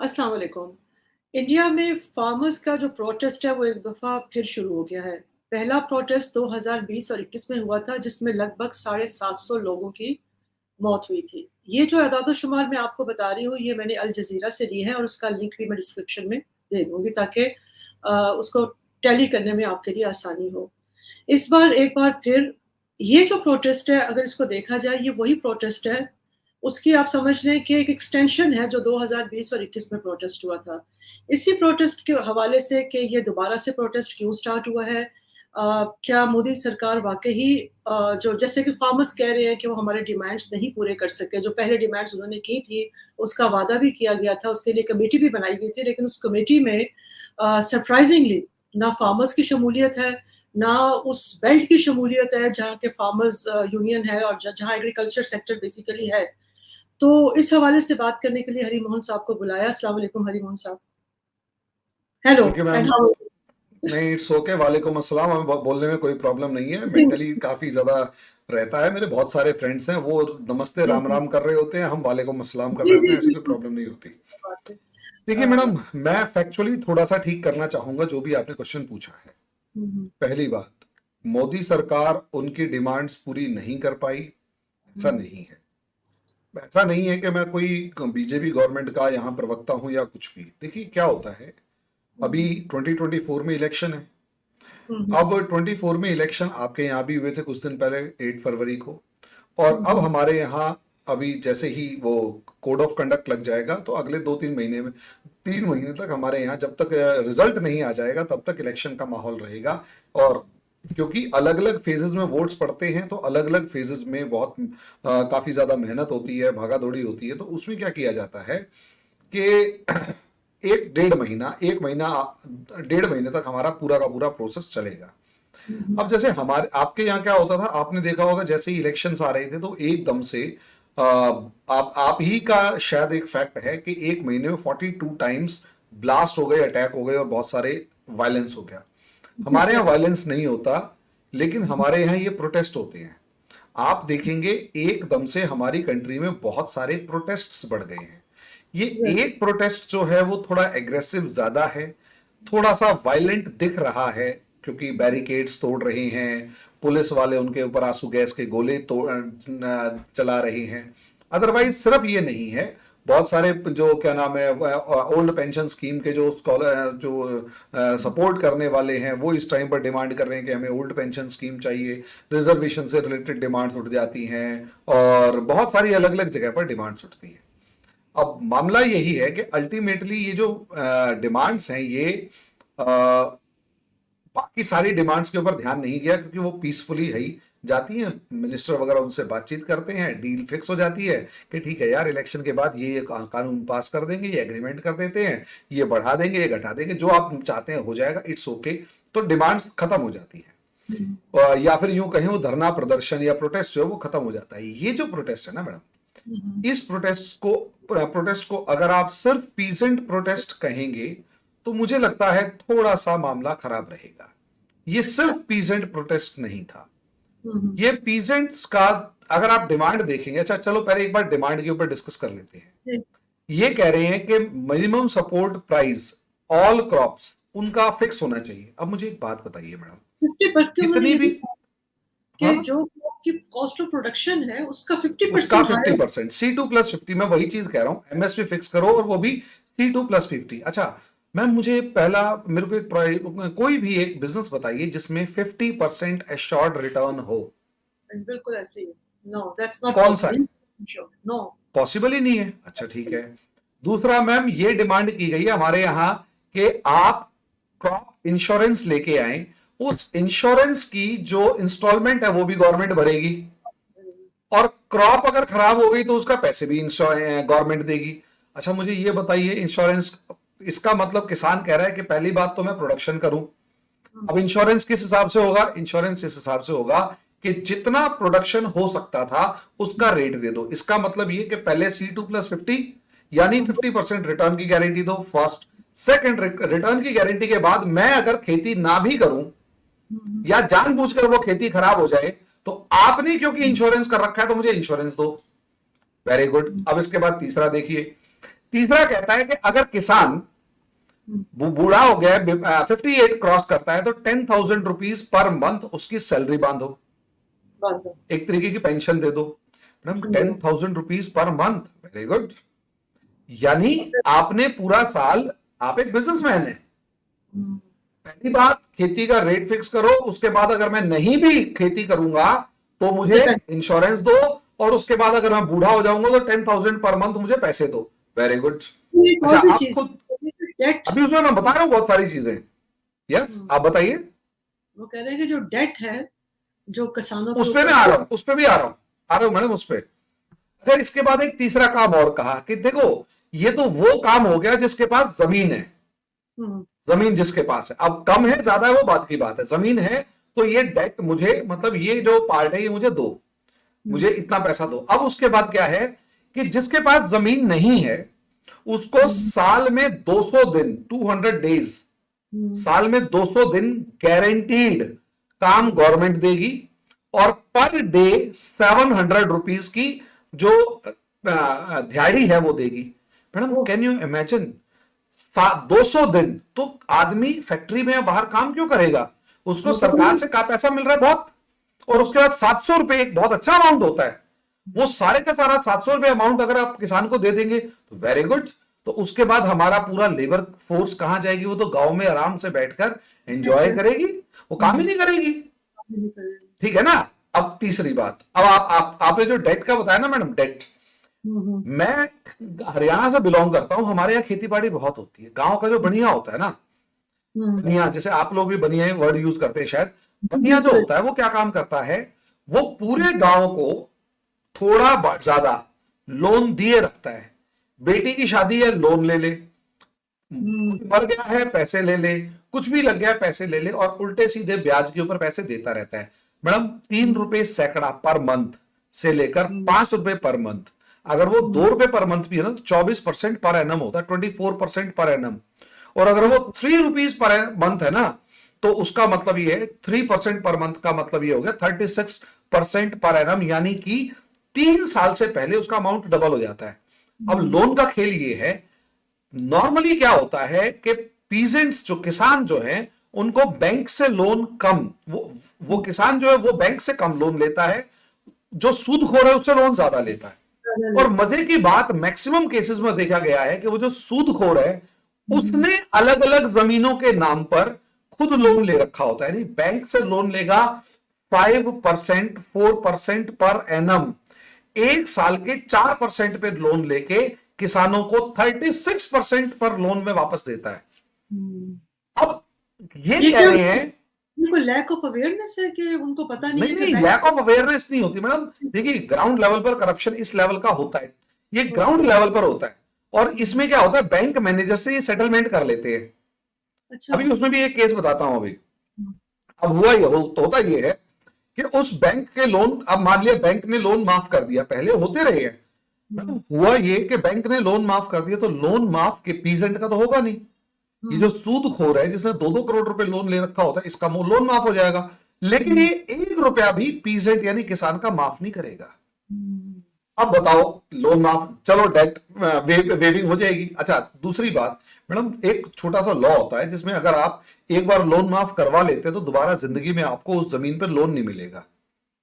अस्सलाम वालेकुम। इंडिया में फार्मर्स का जो प्रोटेस्ट है वो एक दफ़ा फिर शुरू हो गया है। पहला प्रोटेस्ट 2020 और 21 में हुआ था जिसमें लगभग 750 लोगों की मौत हुई थी। ये जो एदाद-ओ-शुमार मैं आपको बता रही हूँ ये मैंने अल जज़ीरा से ली है और उसका लिंक भी मैं डिस्क्रिप्शन में दे दूँगी ताकि उसको टैली करने में आपके लिए आसानी हो। इस बार एक बार फिर ये जो प्रोटेस्ट है अगर इसको देखा जाए ये वही प्रोटेस्ट है, उसकी आप समझ लें कि एक एक्सटेंशन है जो 2020 और 21 में प्रोटेस्ट हुआ था। इसी प्रोटेस्ट के हवाले से कि ये दोबारा से प्रोटेस्ट क्यों स्टार्ट हुआ है? क्या मोदी सरकार वाक़ई जो जैसे कि फार्मर्स कह रहे हैं कि वो हमारे डिमांड्स नहीं पूरे कर सके, जो पहले डिमांड्स उन्होंने की थी, उसका वादा भी किया गया था, उसके लिए कमेटी भी बनाई गई थी, लेकिन उस कमेटी में सरप्राइज़िंगली ना फार्मर्स की शमूलियत है, ना उस बेल्ट की शमूलियत है जहाँ के फार्मर्स यूनियन है और जहाँ एग्रीकल्चर सेक्टर बेसिकली है। तो इस हवाले से बात करने के लिए हरी मोहन साहब को बुलाया। अस्सलाम वालेकुम हरी मोहन साहब। Hello thank you ma'am. And how are नहीं, इट्स ओके। वालेकुम अस्सलाम। हमें बोलने में कोई प्रॉब्लम नहीं है। यू? मेंटली काफी ज्यादा रहता है। मेरे बहुत सारे फ्रेंड्स हैं, वो नमस्ते जी, राम जी। राम कर रहे होते हैं, हम वालेकुम अस्सलाम कर जी, रहे होते जी, हैं। ऐसी जी, कोई जी। प्रॉब्लम नहीं होती। बात है। देखिए अ, मैडम, मैं फैक्चुअली थोड़ा सा ठीक करना चाहूंगा जो भी आपने क्वेश्चन पूछा है। हुँ, हुँ, पहली बात, मोदी सरकार उनकी डिमांड्स पूरी नहीं कर पाई, हुँ, ऐसा नहीं है। ऐसा नहीं है कि मैं कोई बीजेपी गवर्नमेंट का यहाँ प्रवक्ता हूँ या कुछ भी। देखिए क्या होता है, अभी 2024 में इलेक्शन है। हुँ, हुँ, अब 24 में इलेक्शन आपके यहाँ भी हुए थे कुछ दिन पहले, 8 फरवरी को। और हुँ, अब हुँ, हमारे यहाँ अभी जैसे ही वो कोड ऑफ कंडक्ट लग जाएगा तो अगले 2-3 महीने में, 3 महीने तक हमारे यहाँ जब तक रिजल्ट नहीं आ जाएगा तब तक इलेक्शन का माहौल रहेगा। और क्योंकि अलग अलग फेजेस में वोट्स पड़ते हैं तो अलग अलग फेजेस में बहुत काफी ज्यादा मेहनत होती है, भागा दौड़ी होती है। तो उसमें क्या किया जाता है कि एक 1.5 महीना 1 महीना 1.5 महीने तक हमारा पूरा का पूरा प्रोसेस चलेगा। हुँ, हुँ, अब जैसे हमारे आपके यहाँ क्या होता था, आपने देखा होगा, जैसे ही इलेक्शंस आ रहे थे तो एकदम से आप ही का शायद एक फैक्ट है कि 1 महीने में 42 टाइम्स ब्लास्ट हो गए, अटैक हो गए और बहुत सारे वायलेंस हो गया। जी, हमारे यहाँ यस। वायलेंस नहीं होता, लेकिन हमारे यहाँ ये प्रोटेस्ट होते हैं। आप देखेंगे एकदम से हमारी कंट्री में बहुत सारे प्रोटेस्ट्स बढ़ गए हैं। ये यस। एक प्रोटेस्ट जो है वो थोड़ा एग्रेसिव ज्यादा है, थोड़ा सा वायलेंट दिख रहा है, क्योंकि बैरिकेड्स तोड़ रहे हैं, पुलिस वाले उनके ऊपर आंसू गैस के गोले चला रहे हैं। अदरवाइज सिर्फ ये नहीं है, बहुत सारे जो क्या नाम है ओल्ड पेंशन स्कीम के जो स्कॉलर जो सपोर्ट करने वाले हैं वो इस टाइम पर डिमांड कर रहे हैं कि हमें ओल्ड पेंशन स्कीम चाहिए। रिजर्वेशन से रिलेटेड डिमांड्स उठ जाती हैं और बहुत सारी अलग अलग जगह पर डिमांड्स उठती हैं। अब मामला यही है कि अल्टीमेटली ये जो डिमांड्स हैं ये बाकी सारी डिमांड्स के ऊपर ध्यान नहीं गया, क्योंकि वो पीसफुली है ही जाती हैं। मिनिस्टर वगैरह उनसे बातचीत करते हैं, डील फिक्स हो जाती है कि ठीक है यार, इलेक्शन के बाद ये कानून पास कर देंगे, ये एग्रीमेंट कर देते हैं, ये बढ़ा देंगे, ये घटा देंगे, जो आप चाहते हैं हो जाएगा, इट्स ओके। तो डिमांड्स खत्म हो जाती है। हुँ, या फिर यूं कहें वो धरना प्रदर्शन या प्रोटेस्ट जो है वो खत्म हो जाता है। ये जो प्रोटेस्ट है ना मैडम, हुँ, हुँ, इस प्रोटेस्ट को अगर आप सिर्फ पीसेंट प्रोटेस्ट कहेंगे तो मुझे लगता है थोड़ा सा मामला खराब रहेगा। ये सिर्फ पीसेंट प्रोटेस्ट नहीं था। हुँ, हुँ, ये पीसेंट्स का अगर आप डिमांड देखेंगे, अच्छा चलो पहले एक बार डिमांड के ऊपर डिस्कस कर लेते हैं। जी, ये कह रहे हैं कि minimum support price all crops उनका फिक्स होना चाहिए। अब मुझे एक बात बताइए मैडम, 50 बल्कि उन्होंने जितनी ये भी, भी कहा कि हाँ, जो आपकी कॉस्ट ऑफ प्रोडक्शन है उसका उसका 50% हायर 50%, C2+50, मैं वही चीज कह रहा हूं, एमएसपी फिक्स करो और वो भी C2+50। अच्छा मैम, मुझे पहला मेरे को कोई भी एक बिजनेस बताइए जिसमें 50% एश्योर्ड रिटर्न हो। बिल्कुल ऐसे ही है। नो दैट्स नॉट कौन सा है? पॉसिबल। Sure, no. पॉसिबल ही नहीं है। अच्छा ठीक है। दूसरा मैम, ये डिमांड की गई है हमारे यहां कि आप क्रॉप इंश्योरेंस लेके आए, उस इंश्योरेंस की जो इंस्टॉलमेंट है वो भी गवर्नमेंट भरेगी, और क्रॉप अगर खराब हो गई तो उसका पैसे भी गवर्नमेंट देगी। अच्छा मुझे ये बताइए, इंश्योरेंस, इसका मतलब किसान कह रहा है कि पहली बात तो मैं प्रोडक्शन करूं। अब इंश्योरेंस किस हिसाब से होगा? इंश्योरेंस इस हिसाब से होगा कि जितना प्रोडक्शन हो सकता था उसका रेट दे दो। इसका मतलब ये कि पहले C2+50 यानी 50% रिटर्न की गारंटी दो, फर्स्ट। सेकंड, रिटर्न की गारंटी के बाद मैं अगर खेती ना भी करूं या जानबूझकर वो खेती खराब हो जाए तो आपने क्योंकि इंश्योरेंस कर रखा है तो मुझे इंश्योरेंस दो। Very good. अब इसके बाद तीसरा देखिए, तीसरा कहता है कि अगर किसान बूढ़ा हो गया, 58 क्रॉस करता है, तो 10,000 रुपीज पर मंथ उसकी सैलरी बांधो, एक तरीके की पेंशन दे दो। Madam 10,000 rupees per month, very good. यानी आपने पूरा साल, आप एक बिजनेसमैन है, पहली बात खेती का रेट फिक्स करो, उसके बाद अगर मैं नहीं भी खेती करूंगा तो मुझे इंश्योरेंस दो, और उसके बाद अगर मैं बूढ़ा हो जाऊंगा तो 10,000 पर मंथ मुझे पैसे दो। Very good. अच्छा, आप खुद, अभी उसमें मैं बता रहा हूं बहुत सारी चीजें। यस, आप बताइए। वो कह रहे हैं कि जो डेट है जो किसानों उस पे मैं आ रहा हूं, उस पे भी आ रहा हूं मैडम, उस पे। अच्छा, इसके बाद एक तीसरा काम और कहा कि देखो ये तो वो काम हो गया जिसके पास जमीन है, जमीन जिसके पास है, अब कम है ज्यादा है वो बात की बात है, जमीन है तो ये डेट मुझे, मतलब ये जो पार्ट है ये मुझे दो, मुझे इतना पैसा दो। अब उसके बाद क्या है कि जिसके पास जमीन नहीं है उसको साल में 200 दिन, 200 डेज, साल में 200 दिन गारंटीड काम गवर्नमेंट देगी, और पर डे 700 रुपीज की जो दिहाड़ी है वो देगी। मैडम कैन यू इमेजिन, 200 दिन तो आदमी फैक्ट्री में या बाहर काम क्यों करेगा, उसको सरकार से का पैसा मिल रहा है बहुत, और उसके बाद 700 रुपए एक बहुत अच्छा अमाउंट होता है, वो सारे का सारा 700 रुपए अमाउंट अगर आप किसान को दे देंगे तो वेरी गुड। तो उसके बाद हमारा पूरा लेबर फोर्स कहां जाएगी, वो तो गांव में आराम से बैठकर एंजॉय करेगी, वो काम ही नहीं करेगी। ठीक है ना। अब तीसरी बात, अब आपने जो डेट का बताया ना मैडम, डेट, मैं हरियाणा से बिलोंग करता हूं, हमारे यहाँ खेती बाड़ी बहुत होती है, गांव का जो बनिया होता है ना, बनिया, जैसे आप लोग भी बनिया वर्ड यूज करते हैं शायद, बनिया जो होता है वो क्या काम करता है, वो पूरे गांव को थोड़ा ज्यादा लोन दिए रखता है, बेटी की शादी है लोन ले ले, मर गया है पैसे ले ले, कुछ भी लग गया पैसे ले ले, और उल्टे सीधे ब्याज के ऊपर पैसे देता रहता है। मैडम 3 रुपए सैकड़ा पर मंथ से लेकर 5 रुपए पर मंथ, अगर वो 2 रुपए पर मंथ भी है ना तो 24% पर एनम होता है, 24% पर एनम, और अगर वो 3 रुपीज पर मंथ है ना तो उसका मतलब ये है 3% पर मंथ का मतलब ये हो गया 36% पर एनम, यानी कि 3 साल से पहले उसका अमाउंट डबल हो जाता है। अब लोन का खेल ये है, नॉर्मली क्या होता है कि पीजेंट्स जो किसान जो हैं उनको बैंक से लोन कम, वो किसान जो है वो बैंक से कम लोन लेता है, जो सूदखोर है उससे लोन ज्यादा लेता है। और मजे की बात, मैक्सिमम केसेस में देखा गया है कि वो जो सूदखोर है उसने अलग अलग जमीनों के नाम पर खुद लोन ले रखा होता है, यानी बैंक से लोन लेगा 5%, 4% पर एनम, एक साल के 4% पे लोन लेके किसानों को 36% पर लोन में वापस देता है। अब ये कह रहे हैं कोई लैक ऑफ अवेयरनेस है कि उनको पता नहीं, नहीं, लैक ऑफ अवेयरनेस नहीं होती मैडम। देखिए ग्राउंड लेवल पर करप्शन इस लेवल का होता है, ये ग्राउंड लेवल पर होता है, और इसमें क्या होता है बैंक मैनेजर से ये सेटलमेंट कर लेते हैं। अच्छा। अभी उसमें भी एक केस बताता हूं अभी। अब हुआ ये होता ये है कि उस बैंक के लोन, अब मान लिया बैंक ने लोन माफ कर दिया, पहले होते रहे हैं, हुआ ये कि बैंक ने लोन माफ कर दिया तो लोन माफ के पीजेंट का तो होगा नहीं, ये जो सूदखोर है जिसने 2-2 करोड़ रुपए लोन ले रखा होता है इसका लोन माफ हो जाएगा, लेकिन ये 1 रुपया भी पीजेंट यानी किसान का माफ नहीं करेगा। अब बताओ लोन माफ, चलो डेट वेविंग हो जाएगी। अच्छा, दूसरी बात मैडम, एक छोटा सा लॉ होता है जिसमें अगर आप एक बार लोन माफ करवा लेते तो दोबारा जिंदगी में आपको उस जमीन पर लोन नहीं मिलेगा।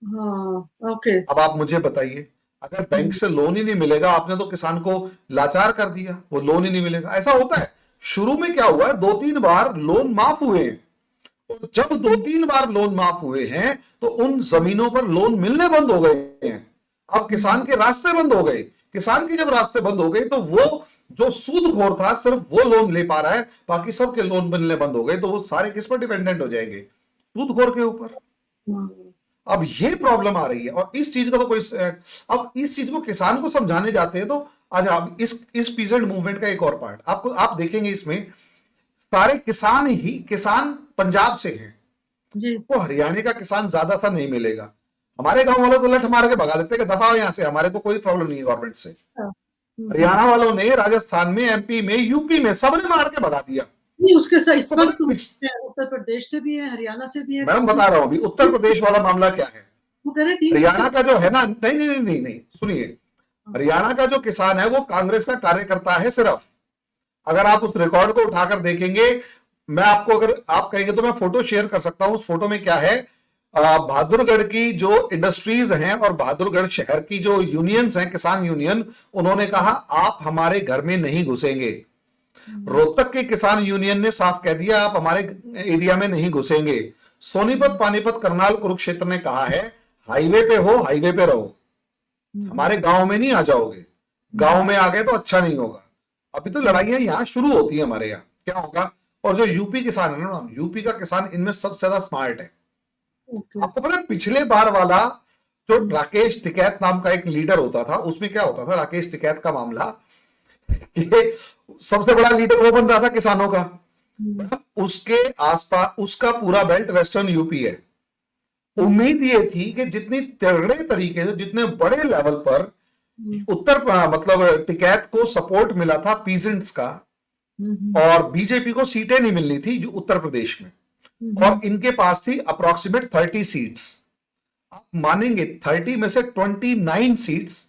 हाँ, ओके। अब आप मुझे बताइए, अगर बैंक से लोन ही नहीं मिलेगा, आपने तो किसान को लाचार कर दिया, वो लोन ही नहीं मिलेगा। ऐसा होता है, शुरू में क्या हुआ है, 2-3 बार लोन माफ हुए हैं, और जब 2-3 बार लोन माफ हुए हैं तो उन जमीनों पर लोन मिलने बंद हो गए हैं। अब किसान के रास्ते बंद हो गए, किसान के जब रास्ते बंद हो गए तो वो जो सूदखोर था सिर्फ वो लोन ले पा रहा है, बाकी सबके लोन मिलने बंद हो गए, तो वो सारे किस पर डिपेंडेंट हो जाएंगे, सूदखोर के ऊपर। अब ये प्रॉब्लम आ रही है, और इस चीज का तो कोई, अब इस चीज को किसान को समझाने जाते हैं तो आज आप इस पीजेंट मूवमेंट का एक और पार्ट आपको आप देखेंगे, इसमें सारे किसान पंजाब से हैं जी, वो हरियाणा का किसान ज्यादा सा नहीं मिलेगा। हमारे गांव वालों तो लठ मार के भगा लेते हैं कि दफा यहां से, हमारे को कोई प्रॉब्लम नहीं है गवर्नमेंट से। हरियाणा वालों ने राजस्थान में, एमपी में, यूपी में सबने मार के भगा दिया। नहीं, उसके साथ इस वक्त उत्तर प्रदेश से भी है, हरियाणा से भी है। मैडम बता रहा हूं अभी उत्तर प्रदेश वाला मामला क्या है, वो कह रहे हैं हरियाणा का जो है ना, नहीं, सुनिए, हरियाणा का जो किसान है वो कांग्रेस का कार्यकर्ता है सिर्फ। अगर आप उस रिकॉर्ड को उठाकर देखेंगे, मैं आपको, अगर आप कहेंगे तो मैं फोटो शेयर कर सकता हूं। उस फोटो में क्या है, बहादुरगढ़ की जो इंडस्ट्रीज हैं और बहादुरगढ़ शहर की जो यूनियंस हैं, किसान यूनियन, उन्होंने कहा आप हमारे घर में नहीं घुसेंगे। रोहतक के किसान यूनियन ने साफ कह दिया आप हमारे एरिया में नहीं घुसेंगे। सोनीपत, पानीपत, करनाल, कुरुक्षेत्र ने कहा है हाईवे पे हो, हाईवे पे रहो, हमारे गांव में नहीं आ जाओगे, गांव में आ गए तो अच्छा नहीं होगा। अभी तो लड़ाइयां यहां शुरू होती है हमारे यहाँ, क्या होगा। और जो यूपी किसान है ना, यूपी का किसान इनमें सबसे ज्यादा स्मार्ट है। आपको पता है पिछले बार वाला जो राकेश टिकैत नाम का एक लीडर होता था, उसमें क्या होता था, राकेश टिकैत का मामला, कि सबसे बड़ा लीडर वो बन रहा था किसानों का, उसके आसपास उसका पूरा बेल्ट वेस्टर्न यूपी है। उम्मीद ये थी कि जितनी तगड़े तरीके से, जितने बड़े लेवल पर उत्तर मतलब टिकैत को सपोर्ट मिला था पीजेंट्स का, और बीजेपी को सीटें नहीं मिलनी थी उत्तर प्रदेश में, और इनके पास थी अप्रोक्सीमेट 30 सीट्स। आप मानेंगे 30 में से 29 सीट्स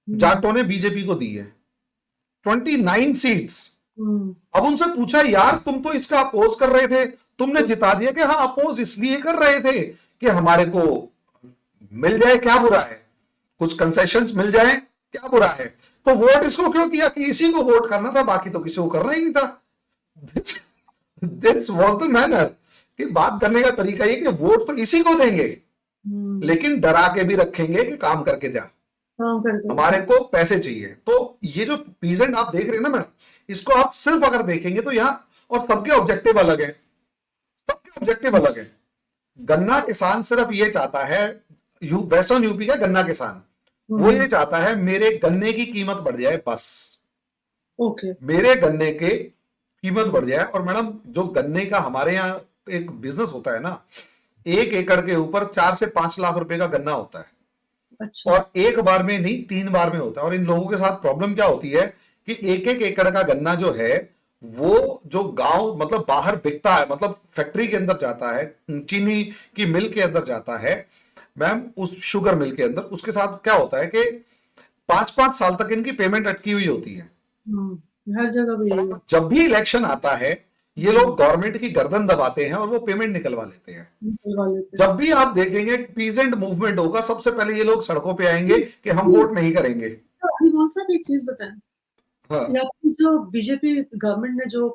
जाटों ने बीजेपी को दी है, 29 सीट्स। अब उनसे पूछा यार तुम तो इसका अपोज कर रहे थे, तुमने जिता दिया, कि हाँ अपोज इसलिए कर रहे थे कि हमारे को मिल जाए, क्या बुरा है, कुछ कंसेशंस मिल जाए, क्या बुरा है। तो वोट इसको क्यों किया कि इसी को वोट करना था, बाकी तो किसी को करना ही नहीं था। दिस वाज द मैनर कि बात करने का तरीका ये कि वोट तो इसी को देंगे, लेकिन डरा के भी रखेंगे कि काम करके जा, हमारे को पैसे चाहिए। तो ये जो पीजेंट आप देख रहे हैं ना मैडम, इसको आप सिर्फ अगर देखेंगे तो यहाँ, और सबके ऑब्जेक्टिव अलग है, सबके ऑब्जेक्टिव अलग है। गन्ना किसान सिर्फ ये चाहता है, वेस्टर्न यूपी का गन्ना किसान, वो ये चाहता है मेरे गन्ने की कीमत बढ़ जाए, बस मेरे गन्ने के कीमत बढ़ जाए। और मैडम जो गन्ने का हमारे यहाँ एक बिजनेस होता है ना, 1 एकड़ के ऊपर 4 से 5 लाख रुपए का गन्ना होता है। अच्छा। और एक बार में नहीं, 3 बार में होता है। और इन लोगों के साथ प्रॉब्लम क्या होती है कि 1-1 एकड़ का गन्ना जो है वो जो गांव मतलब बाहर बिकता है, मतलब फैक्ट्री के अंदर जाता है, चीनी की मिल के अंदर जाता है मैम, उस शुगर मिल के अंदर, उसके साथ क्या होता है कि 5-5 साल तक इनकी पेमेंट अटकी हुई होती है। हर जगह भी। जब भी इलेक्शन आता है ये लोग गवर्नमेंट की गर्दन दबाते हैं और वो पेमेंट निकलवा लेते हैं। जब भी आप देखेंगे पीजेंट मूवमेंट होगा, सबसे पहले ये लोग सड़कों पे आएंगे कि हम वोट नहीं करेंगे। एक चीज बताएं, हाँ। जो बीजेपी गवर्नमेंट ने जो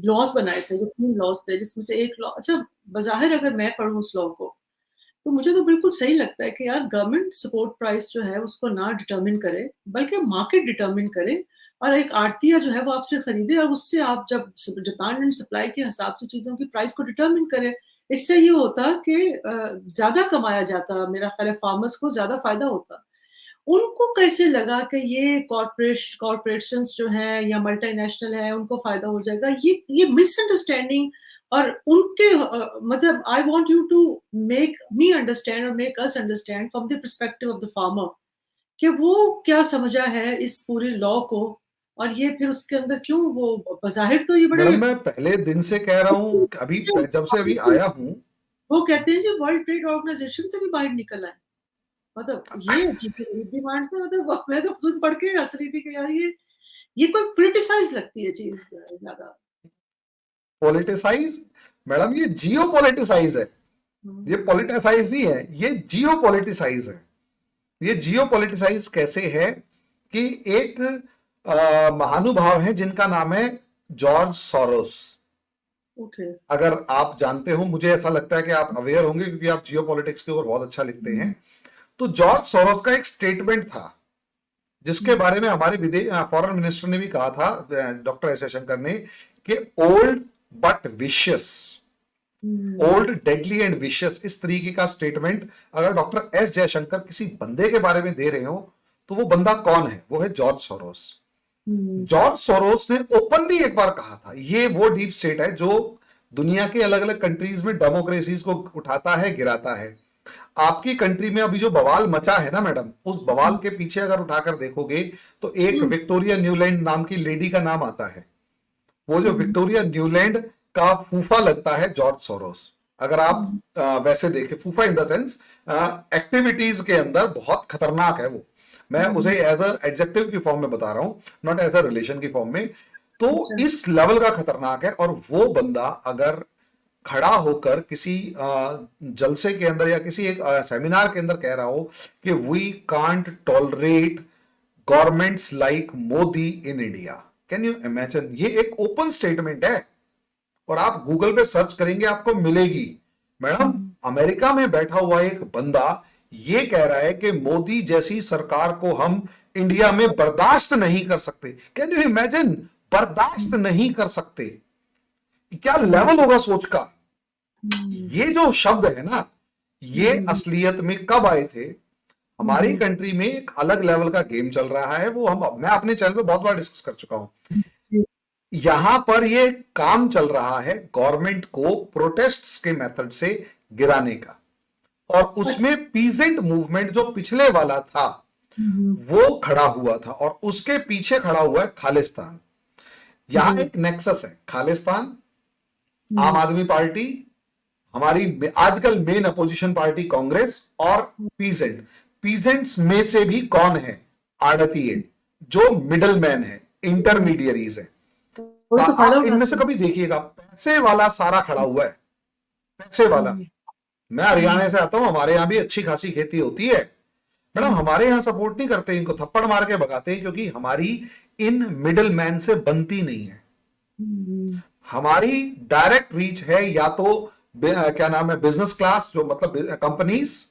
लॉज बनाए थे, जो 3 लॉज थे, जिसमें से एक लॉ, अच्छा बज़ाहिर अगर मैं पढ़ूं उस लॉ को, तो मुझे तो बिल्कुल सही लगता है कि यार गवर्नमेंट सपोर्ट प्राइस जो है उसको ना डिटरमिन करे, बल्कि मार्केट डिटरमिन करे, और एक आड़तिया जो है वो आपसे खरीदे, और उससे आप जब डिमांड एंड सप्लाई के हिसाब से चीजों की प्राइस को डिटरमिन करे। इससे ये होता कि ज्यादा कमाया जाता, मेरा ख्याल है फार्मर्स को ज्यादा फायदा होता। उनको कैसे लगा कि ये कॉर्पोरेशंस जो हैं या मल्टीनेशनल है उनको फायदा हो जाएगा, ये मिसअंडरस्टैंडिंग। और उनके मतलब I want you to make me understand और make us understand from the perspective of the farmer कि वो क्या समझा है इस पूरे लॉ को, और ये फिर उसके अंदर क्यों वो बज़ाहिर तो ये बड़े, मैं पहले दिन से कह रहा हूँ, अभी जब से अभी आया हूँ, वो कहते हैं जी वर्ल्ड ट्रेड ऑर्गेनाइजेशन से भी बाहर निकल आए। मतलब ये डिमांड से, मतलब मैं तो खुद पढ़ के हंस रही थी कि यार ये कोई पॉलिटिसाइज लगती है चीज ज्यादा। पॉलिटिसाइज मैडम, ये जियो पॉलिटिसाइज है, ये पॉलिटिसाइज नहीं है, ये जियो पॉलिटिसाइज है। ये जियो पॉलिटिसाइज कैसे है कि एक महानुभाव है जिनका नाम है जॉर्ज सोरोस। अगर आप जानते हो, मुझे ऐसा लगता है कि आप अवेयर होंगे क्योंकि आप जियो पॉलिटिक्स के ऊपर बहुत अच्छा लिखते हैं। तो जॉर्ज सोरोस का एक स्टेटमेंट था जिसके बारे में हमारे फॉरेन मिनिस्टर ने भी कहा था, डॉक्टर एस जयशंकर ने, कि old but vicious, old deadly and vicious, इस तरीके का स्टेटमेंट अगर डॉक्टर एस जयशंकर किसी बंदे के बारे में दे रहे हो तो वो बंदा कौन है? वो है जॉर्ज सोरोस। जॉर्ज सोरोस ने ओपनली एक बार कहा था, ये वो डीप स्टेट है जो दुनिया के अलग अलग कंट्रीज में डेमोक्रेसीज को उठाता है, गिराता है। आपकी कंट्री में अभी जो बवाल मचा है ना मैडम, उस बवाल के पीछे अगर उठाकर देखोगे तो एक विक्टोरिया न्यूलैंड नाम की लेडी का नाम आता है। वो जो विक्टोरिया न्यूलैंड का फूफा लगता है जॉर्ज सोरोस। अगर आप वैसे देखें, फूफा इन द सेंस एक्टिविटीज के अंदर बहुत खतरनाक है वो। मैं उसे एज अ एडजेक्टिव की फॉर्म में बता रहा हूं, नॉट एज अ रिलेशन की फॉर्म में। तो अच्छा। इस लेवल का खतरनाक है। और वो बंदा अगर खड़ा होकर किसी जलसे के अंदर या किसी एक सेमिनार के अंदर कह रहा हो कि we can't tolerate governments like Modi in India, can you imagine? ये एक ओपन स्टेटमेंट है और आप गूगल पे सर्च करेंगे आपको मिलेगी। मैडम, अमेरिका में बैठा हुआ एक बंदा ये कह रहा है कि मोदी जैसी सरकार को हम इंडिया में बर्दाश्त नहीं कर सकते। Can you imagine? बर्दाश्त नहीं कर सकते। क्या लेवल होगा सोच का? ये जो शब्द है ना, ये असलियत में कब आए थे? हमारी कंट्री में एक अलग लेवल का गेम चल रहा है, वो मैं अपने चैनल पे बहुत बार डिस्कस कर चुका हूं। यहां पर ये काम चल रहा है गवर्नमेंट को प्रोटेस्ट्स के मेथड से गिराने का, और उसमें पीजेंट मूवमेंट जो पिछले वाला था वो खड़ा हुआ था, और उसके पीछे खड़ा हुआ है खालिस्तान। यहां एक नेक्सस है, खालिस्तान, आम आदमी पार्टी, हमारी आजकल मेन अपोजिशन पार्टी कांग्रेस, और पीजेंट। पीजेंट्स में से भी कौन है? आड़तीय, जो मिडल मैन है, इंटरमीडियरीज है। वही तो फायदा आप इनमें उठाते से हैं। कभी देखिएगा, पैसे वाला सारा खड़ा हुआ है, पैसे वाला। मैं हरियाणा से आता हूं, हमारे यहां भी अच्छी खासी खेती होती है। मैडम, हमारे यहां सपोर्ट नहीं करते, इनको थप्पड़ मार के भगाते हैं, क्योंकि हमारी इन मिडिल मैन से बनती नहीं है। हमारी डायरेक्ट रीच है या तो क्या नाम है, बिजनेस क्लास, जो मतलब कंपनीज,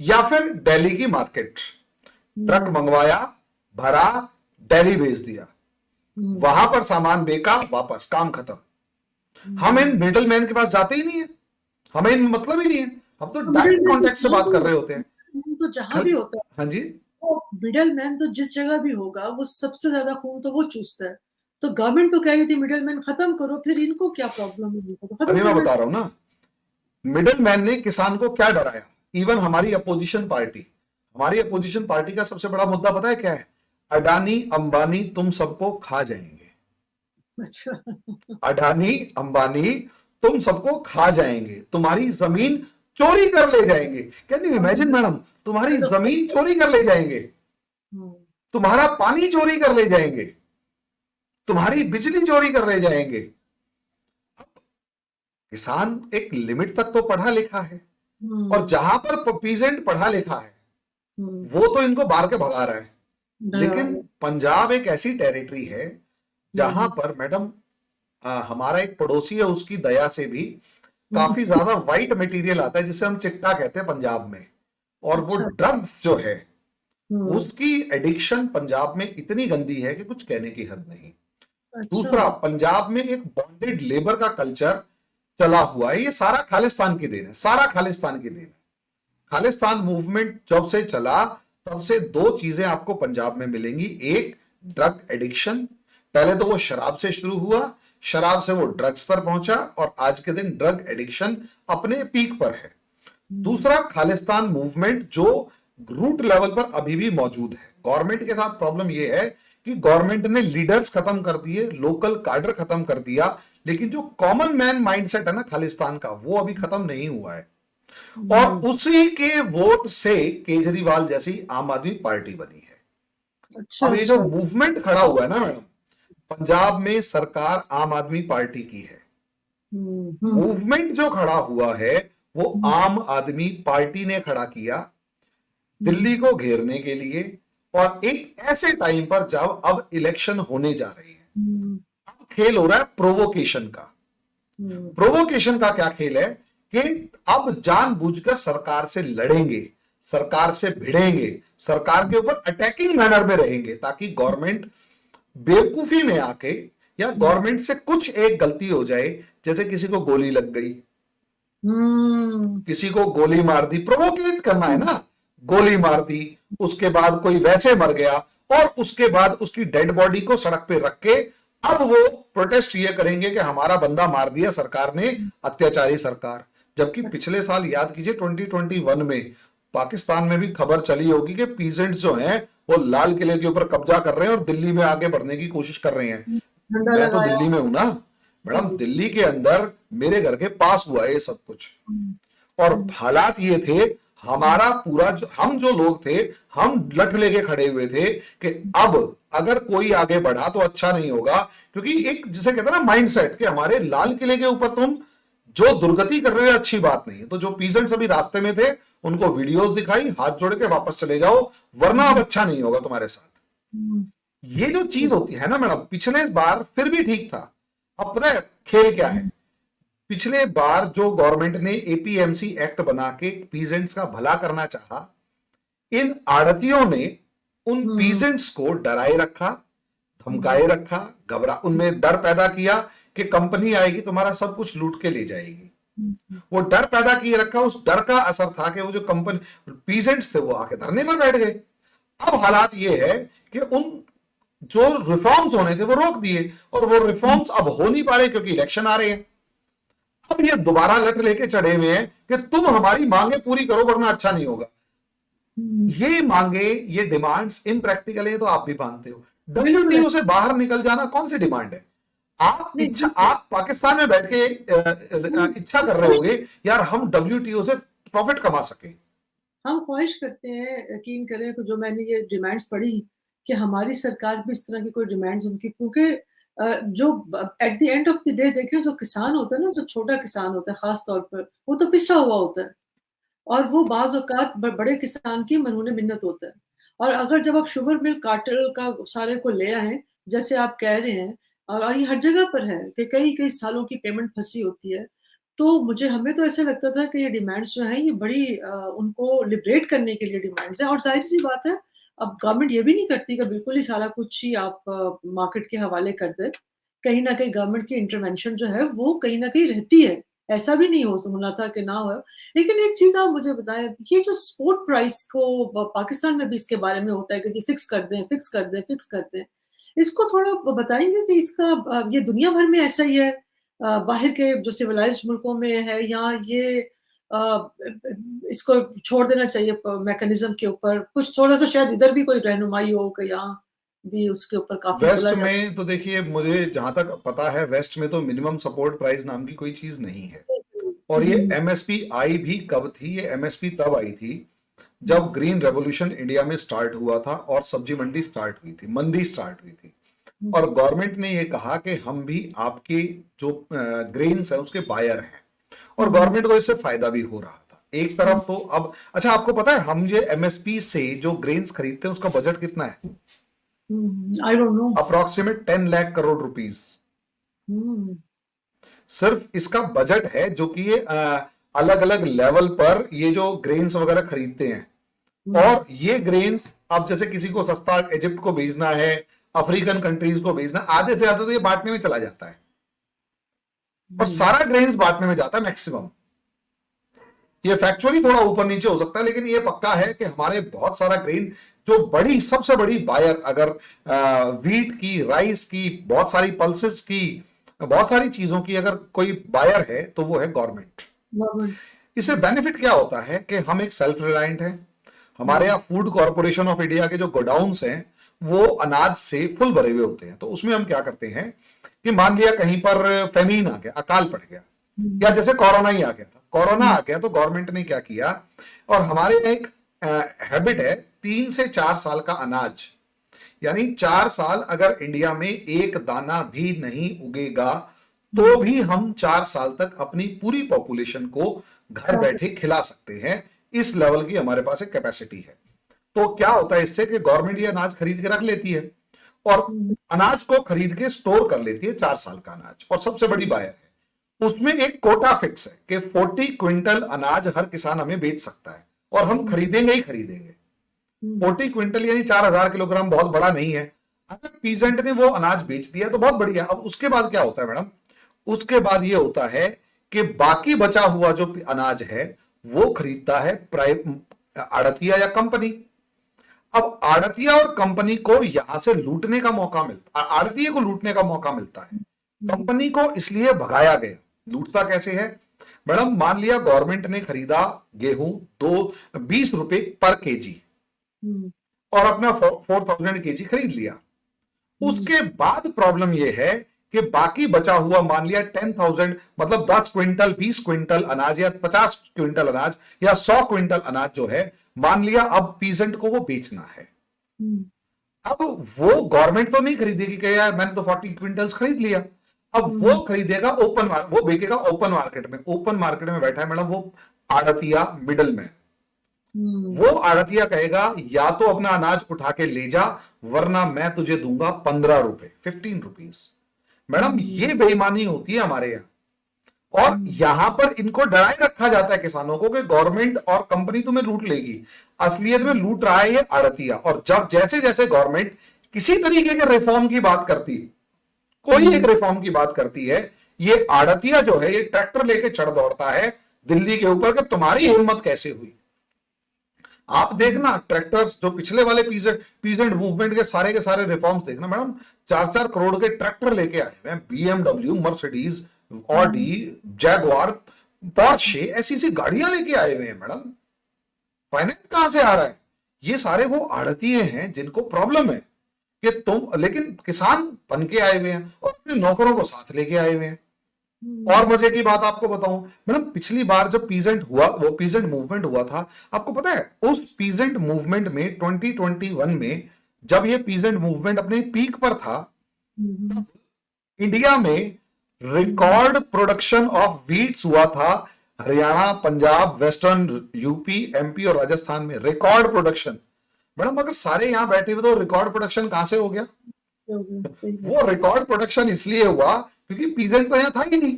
या फिर दिल्ली की मार्केट। ट्रक मंगवाया, भरा, दिल्ली भेज दिया, वहां पर सामान बेका, वापस, काम खत्म। हम इन मिडिल मैन के पास जाते ही नहीं है, हमें इन मतलब ही नहीं है। हम तो डायरेक्ट कॉन्टेक्ट से बात कर रहे होते हैं। तो जहां भी होता है, हाँ जी, वो मिडल मैन तो जिस जगह भी होगा वो सबसे ज्यादा खून तो वो चूसता है। तो गवर्नमेंट तो कह रही थी मिडल मैन खत्म करो, फिर इनको क्या प्रॉब्लम है? इनको तो खत्म अभी मैं करना बता रहा हूं ना, मिडिल मैन ने किसान को क्या डराया। इवन हमारी अपोजिशन पार्टी का सबसे बड़ा मुद्दा पता है क्या है? अडानी अंबानी तुम सबको खा जाएंगे। चाहिए। अच्छा। अडानी अंबानी तुम सबको खा जाएंगे, तुम्हारी जमीन चोरी कर ले जाएंगे। Can you imagine madam? तुम्हारी जमीन चोरी कर ले जाएंगे, तुम्हारा पानी चोरी कर ले जाएंगे, तुम्हारी बिजली चोरी कर ले जाएंगे। किसान एक लिमिट तक तो पढ़ा लिखा है, और जहां पर पीजेंट पढ़ा लिखा है वो तो इनको बाहर के भगा रहा है। लेकिन पंजाब एक ऐसी टेरिटरी है जहां पर मैडम हमारा एक पड़ोसी है, उसकी दया से भी काफी ज्यादा व्हाइट मटेरियल आता है, जिसे हम चिट्टा कहते हैं पंजाब में। और वो ड्रग्स जो है, उसकी एडिक्शन पंजाब में इतनी गंदी है कि कुछ कहने की हद नहीं। दूसरा, पंजाब में एक बॉन्डेड लेबर का कल्चर चला हुआ है। ये सारा खालिस्तान की देन है, सारा खालिस्तान की देन है। खालिस्तान मूवमेंट जब से चला, तब से दो चीजें आपको पंजाब में मिलेंगी। एक, ड्रग एडिक्शन। पहले तो वो शराब से शुरू हुआ, शराब से वो ड्रग्स पर पहुंचा, और आज के दिन ड्रग एडिक्शन अपने पीक पर है। दूसरा, खालिस्तान मूवमेंट जो रूट लेवल पर अभी भी मौजूद है। गवर्नमेंट के साथ प्रॉब्लम यह है कि गवर्नमेंट ने लीडर्स खत्म कर दिए, लोकल कार्डर खत्म कर दिया, लेकिन जो कॉमन मैन माइंडसेट है ना खालिस्तान का, वो अभी खत्म नहीं हुआ है। और उसी के वोट से केजरीवाल जैसी आम आदमी पार्टी बनी है। अब ये जो मूवमेंट खड़ा हुआ है ना मैडम, पंजाब में सरकार आम आदमी पार्टी की है। मूवमेंट जो खड़ा हुआ है वो आम आदमी पार्टी ने खड़ा किया, दिल्ली को घेरने के लिए, और एक ऐसे टाइम पर जब अब इलेक्शन होने जा रहे हैं। अब खेल हो रहा है प्रोवोकेशन का। प्रोवोकेशन का क्या खेल है कि अब जानबूझकर सरकार से लड़ेंगे, सरकार से भिड़ेंगे, सरकार के ऊपर अटैकिंग मैनर में रहेंगे, ताकि गवर्नमेंट बेवकूफी में आके, या गवर्नमेंट से कुछ एक गलती हो जाए, जैसे किसी को गोली लग गई, किसी को गोली मार दी, प्रोवोकेट करना है ना, गोली मार दी, उसके बाद कोई वैसे मर गया, और उसके बाद उसकी डेड बॉडी को सड़क पे रख के अब वो प्रोटेस्ट ये करेंगे कि हमारा बंदा मार दिया सरकार ने, अत्याचारी सरकार। जबकि पिछले साल याद कीजिए 2021 में पाकिस्तान में भी खबर चली होगी कि पीजेंट्स जो हैं वो लाल किले के ऊपर कब्जा कर रहे हैं और दिल्ली में आगे बढ़ने की कोशिश कर रहे हैं। मैं तो दिल्ली में हूं ना मैडम, दिल्ली के अंदर मेरे घर के पास हुआ है ये सब कुछ। और हालात ये थे, हमारा पूरा हम जो लोग थे, हम लठ लेके खड़े हुए थे कि अब अगर कोई आगे बढ़ा तो अच्छा नहीं होगा, क्योंकि एक जिसे कहते हैं ना माइंडसेट कि हमारे लाल किले के ऊपर तुम जो दुर्गति कर रहे हो अच्छी बात नहीं है। तो जो पीजेंट्स अभी रास्ते में थे उनको वीडियोस दिखाई, हाथ जोड़ के वापस चले जाओ वरना अब अच्छा नहीं होगा तुम्हारे साथ। ये जो चीज होती है ना मैडम, पिछले बार फिर भी ठीक था। अब पता है खेल क्या है, पिछले बार जो गवर्नमेंट ने एपीएमसी एक्ट बना के पीजेंट्स का भला करना चाहा, इन आड़तियों ने उन पीजेंट्स को डराए रखा, धमकाए रखा, घबरा उनमें डर पैदा किया कि कंपनी आएगी तुम्हारा सब कुछ लूट के ले जाएगी। वो डर पैदा किए रखा, उस डर का असर था कि वो जो कंपनी पीजेंट्स थे वो आके धरने में बैठ गए। अब हालात ये है कि उन जो रिफॉर्म्स होने थे वो रोक दिए, और वो रिफॉर्म्स अब हो नहीं पा रहे क्योंकि इलेक्शन आ रहे हैं। अब ये दोबारा लट लेके चढ़े हुए हैं कि तुम हमारी मांगे पूरी करो वरना अच्छा नहीं होगा। ये मांगे, ये डिमांड्स इम्प्रैक्टिकल है, तो आप भी मानते हो। डब्ल्यूटीओ से बाहर निकल जाना कौन सी डिमांड है? आप पाकिस्तान में बैठ के इच्छा कर रहे होगे यार हम डब्ल्यूटीओ से प्रॉफिट कमा सके। हम ख्वाहिश करते हैं, यकीन करें, तो जो मैंने ये डिमांड्स पढ़ी कि हमारी सरकार भी इस तरह की कोई डिमांड्स उनकी, क्योंकि जो at the end of the day देखें, जो किसान होता है ना, जो छोटा किसान होता है खास तौर पर, वो तो पिसा हुआ होता है, और वो बाज़ औक़ात बड़े किसान की मरहून मिन्नत होता है। और अगर जब आप शुगर मिल्क कार्टेल का सारे को ले आएँ, जैसे आप कह रहे हैं, और ये हर जगह पर है कि कई-कई सालों की पेमेंट फँसी होती है, तो हमें तो ऐसा लगता था कि ये डिमांड्स जो हैं ये बड़ी उनको लिबरेट करने के लिए डिमांड्स हैं, और ज़ाहिर-सी बात है, अब गवर्नमेंट ये भी नहीं करती कि बिल्कुल ही सारा कुछ ही आप मार्केट के हवाले कर दें। कहीं न कहीं गवर्नमेंट की इंटरवेंशन जो है वो कहीं न कहीं रहती है। ऐसा भी नहीं होना था कि ना हो। लेकिन एक चीज़ आप मुझे बताएँ, ये जो स्पोर्ट प्राइस को पाकिस्तान में भी इसके बारे में होता है कि फिक्स कर दें, फिक्स कर दें, फिक्स कर दें। इसको थोड़ा बताएँगे कि इसका ये दुनिया भर में ऐसा ही है? बाहर के जो सिविलाइज़्ड मुल्कों में है, या ये इसको छोड़ देना चाहिए मैकेनिज़्म के ऊपर? कुछ थोड़ा-सा शायद इधर भी कोई रहनुमाई हो कि यहाँ भी उसके ऊपर काफ़ी वेस्ट बोला जाता में तो देखिए, मुझे जहां तक पता है वेस्ट में तो मिनिमम सपोर्ट प्राइस नाम की कोई चीज नहीं है। है। और ये एमएसपी आई भी कब थी? ये एमएसपी तब आई थी जब ग्रीन रेवोल्यूशन इंडिया में स्टार्ट हुआ था और सब्जी मंडी स्टार्ट हुई थी, मंडी स्टार्ट हुई थी। और गवर्नमेंट ने ये कहा कि हम भी आपके जो ग्रेन्स है उसके बायर हैं, और गवर्नमेंट को इससे फायदा भी हो रहा था एक तरफ। तो अब अच्छा, आपको पता है हम ये एमएसपी से जो ग्रेन्स खरीदते हैं उसका बजट कितना है? I don't know. Approximate 10 lakh crore rupees सिर्फ इसका बजट है, जो कि ये अलग अलग लेवल पर ये जो ग्रेन्स वगैरह खरीदते हैं। और ये ग्रेन्स अब जैसे किसी को सस्ता इजिप्ट को भेजना है, अफ्रीकन कंट्रीज को भेजना, आधे से ज्यादा तो ये बांटने में चला जाता है, और सारा ग्रेन्स बांटने में जाता है मैक्सिमम। ये फैक्चुअली थोड़ा ऊपर नीचे हो सकता है, लेकिन ये पक्का है कि हमारे बहुत सारा ग्रेन जो बड़ी सबसे बड़ी बायर, अगर वीट की, राइस की, बहुत सारी पल्सेस की, बहुत सारी चीजों की अगर कोई बायर है तो वो है गवर्नमेंट। इससे बेनिफिट क्या होता है कि हम एक सेल्फ रिलायंट है। हमारे यहाँ फूड कॉर्पोरेशन ऑफ इंडिया के जो गोडाउन्स हैं वो अनाज से फुल भरे हुए होते हैं। तो उसमें हम क्या करते हैं कि मान लिया कहीं पर फेमीन आ गया, अकाल पड़ गया, या जैसे कोरोना ही आ गया था, कोरोना आ गया, तो गवर्नमेंट ने क्या किया, और हमारे एक हैबिट है 3 से 4 साल का अनाज, यानी 4 साल अगर इंडिया में एक दाना भी नहीं उगेगा तो भी हम 4 साल तक अपनी पूरी पॉपुलेशन को घर बैठे खिला सकते हैं। इस लेवल की हमारे पास एक कैपेसिटी है। तो क्या होता है इससे कि गवर्नमेंट ये अनाज खरीद के रख लेती है और अनाज को खरीद के स्टोर कर लेती है 4 साल का अनाज, और सबसे बड़ी बायर है उसमें एक कोटा फिक्स है कि 40 क्विंटल अनाज हर किसान हमें बेच सकता है, और हम खरीदेंगे ही खरीदेंगे। 40 क्विंटल यानी 4000 किलोग्राम बहुत बड़ा नहीं है। अगर पीजेंट ने वो अनाज बेच दिया तो बहुत बढ़िया। अब उसके बाद क्या होता है मैडम, उसके बाद ये होता है कि बाकी बचा हुआ जो अनाज है वो खरीदता है आड़तिया या कंपनी। अब आड़तिया और कंपनी को यहां से लूटने का मौका मिलता, आड़तिये को लूटने का मौका मिलता है, कंपनी को इसलिए भगाया गया। लूटता कैसे है मैडम, मान लिया गवर्नमेंट ने खरीदा गेहूं 20 रुपए पर केजी और अपना 4000 केजी खरीद लिया। उसके बाद प्रॉब्लम यह है कि बाकी बचा हुआ मान लिया 10,000 मतलब 10 क्विंटल 20 क्विंटल अनाज या 50 क्विंटल अनाज या 100 क्विंटल अनाज जो है, मान लिया अब पीजेंट को वो बेचना है। अब वो गवर्नमेंट तो नहीं खरीदेगी कि यार मैंने तो 40 क्विंटल्स खरीद लिया। अब वो खरीदेगा वो बिकेगा ओपन मार्केट में। ओपन मार्केट में बैठा है मैडम वो आड़तिया, मिडल में। वो आड़तिया कहेगा या तो अपना अनाज उठा के ले जा, वरना मैं तुझे दूंगा 15 रुपए, 15 रुपीज। मैडम ये बेईमानी होती है हमारे यहाँ, और यहां पर इनको डराए रखा जाता है किसानों को कि गवर्नमेंट और कंपनी तुम्हें लूट लेगी। असलियत में लूट रहा है ये आड़तिया। और जब जैसे जैसे गवर्नमेंट किसी तरीके के रिफॉर्म की बात करती, कोई एक रिफॉर्म की बात करती है, ये आड़तिया जो है ये ट्रैक्टर लेके चढ़ दौड़ता है दिल्ली के ऊपर कि तुम्हारी हिम्मत कैसे हुई। आप देखना ट्रैक्टर्स जो पिछले वाले पीजेंट मूवमेंट के सारे रिफॉर्म्स देखना मैडम, 4-4 करोड़ के ट्रैक्टर लेके आए हुए हैं। BMW, Mercedes, Audi, Jaguar, Porsche, ऐसी ऐसी गाड़ियां लेके आए हुए हैं मैडम। फाइनेंस कहां से आ रहा है? ये सारे वो आड़तीये हैं जिनको प्रॉब्लम है कि तुम, लेकिन किसान बन के आए हुए हैं और अपने नौकरों को साथ लेके आए हुए हैं। और मजे की बात आपको बताऊं मैडम, पिछली बार जब पीजेंट हुआ, वो पीजेंट मूवमेंट हुआ था, आपको पता है उस पीजेंट मूवमेंट में 2021 में जब ये पीजेंट मूवमेंट अपने पीक पर था, इंडिया में रिकॉर्ड प्रोडक्शन ऑफ व्हीट्स हुआ था। Haryana, Punjab, western UP, MP और राजस्थान में रिकॉर्ड प्रोडक्शन। मैडम अगर सारे यहां बैठे हुए तो रिकॉर्ड प्रोडक्शन कहां से हो गया? वो रिकॉर्ड प्रोडक्शन इसलिए हुआ क्योंकि पीजेंट तो यहां था ही नहीं।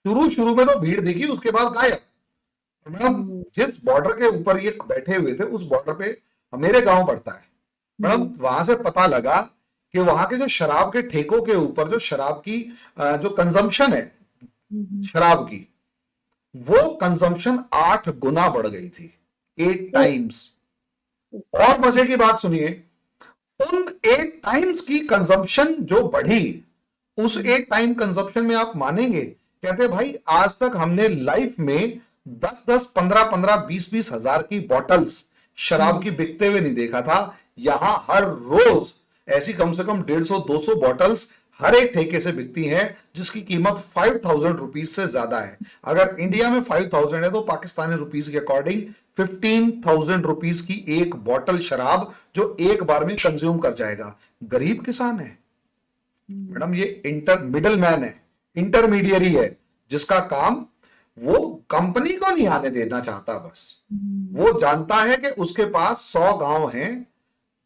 शुरू में तो भीड़ दिखी, उसके बाद गायब। मैडम जिस बॉर्डर के ऊपर ये बैठे हुए थे उस बॉर्डर पे मेरे गांव पड़ता है मैडम, वहां से पता लगा कि वहां के जो शराब के ठेकों के ऊपर जो शराब की जो कंजम्पशन है शराब की, वो कंजम्पशन 8 गुना बढ़ गई थी, 8 टाइम्स। और मजे की बात सुनिए, उन 8 टाइम्स की कंजम्पशन जो बढ़ी, उस 8 टाइम कंजम्पशन में आप मानेंगे, कहते भाई आज तक हमने लाइफ में 10-10, 15-15, 20-20 हजार की बॉटल्स शराब की बिकते हुए नहीं देखा था। यहां हर रोज ऐसी कम से कम 150-200 बॉटल्स हर एक ठेके से बिकती हैं, जिसकी कीमत 5,000 रुपीज से ज्यादा है। अगर इंडिया में 5,000 है तो पाकिस्तानी रुपीज के अकॉर्डिंग 15,000 रुपीज की एक बॉटल शराब जो एक बार में कंज्यूम कर जाएगा। गरीब किसान है मैडम, ये मिडल मैन है, इंटरमीडियरी है, जिसका काम वो कंपनी को नहीं आने देना चाहता। बस वो जानता है कि उसके पास 100 गांव हैं,